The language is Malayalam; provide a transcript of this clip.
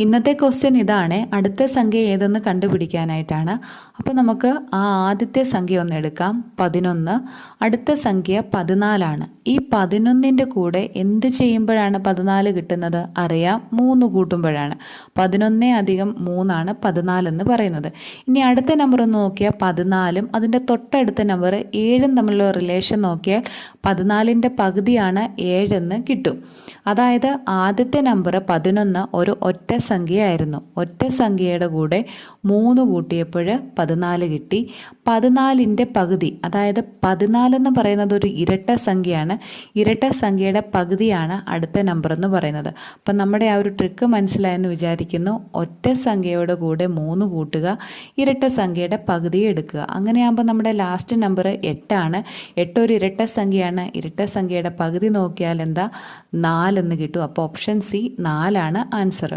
ഇന്നത്തെ ക്വസ്റ്റ്യൻ ഇതാണ്, അടുത്ത സംഖ്യ ഏതെന്ന് കണ്ടുപിടിക്കാനായിട്ടാണ്. അപ്പോൾ നമുക്ക് ആ ആദ്യത്തെ സംഖ്യ ഒന്ന് എടുക്കാം, 11. അടുത്ത സംഖ്യ 14ആണ്. ഈ 11ൻ്റെ കൂടെ എന്ത് ചെയ്യുമ്പോഴാണ് 14 കിട്ടുന്നത്? അറിയാം, 3 കൂട്ടുമ്പോഴാണ്. 11 അധികം 3 14 എന്ന് പറയുന്നത്. ഇനി അടുത്ത നമ്പർ ഒന്ന് നോക്കിയാൽ 14ഉം അതിൻ്റെ തൊട്ടടുത്ത നമ്പർ 7ഉം തമ്മിലുള്ള റിലേഷൻ നോക്കിയാൽ 14ൻ്റെ പകുതിയാണ് 7 എന്ന് കിട്ടും. അതായത് ആദ്യത്തെ നമ്പർ 11 ഒരു ഒറ്റ സംഖ്യയായിരുന്നു. ഒറ്റ സംഖ്യയുടെ കൂടെ 3 കൂട്ടിയപ്പോൾ 14 കിട്ടി. 14ൻ്റെ പകുതി, അതായത് 14 എന്ന് പറയുന്നത് ഒരു ഇരട്ട സംഖ്യയാണ്. ഇരട്ട സംഖ്യയുടെ പകുതിയാണ് അടുത്ത നമ്പർ എന്ന് പറയുന്നത്. അപ്പം നമ്മുടെ ആ ഒരു ട്രിക്ക് മനസ്സിലായെന്ന് വിചാരിക്കുന്നു. ഒറ്റ സംഖ്യയുടെ കൂടെ 3 കൂട്ടുക, ഇരട്ട സംഖ്യയുടെ പകുതി എടുക്കുക. അങ്ങനെയാകുമ്പോൾ നമ്മുടെ ലാസ്റ്റ് നമ്പർ 8ആണ്. 8 ഒരു ഇരട്ട സംഖ്യയാണ്. ഇരട്ട സംഖ്യയുടെ പകുതി നോക്കിയാൽ എന്താ? 4 എന്ന് കിട്ടും. അപ്പോൾ ഓപ്ഷൻ സി 4ആണ് ആൻസർ.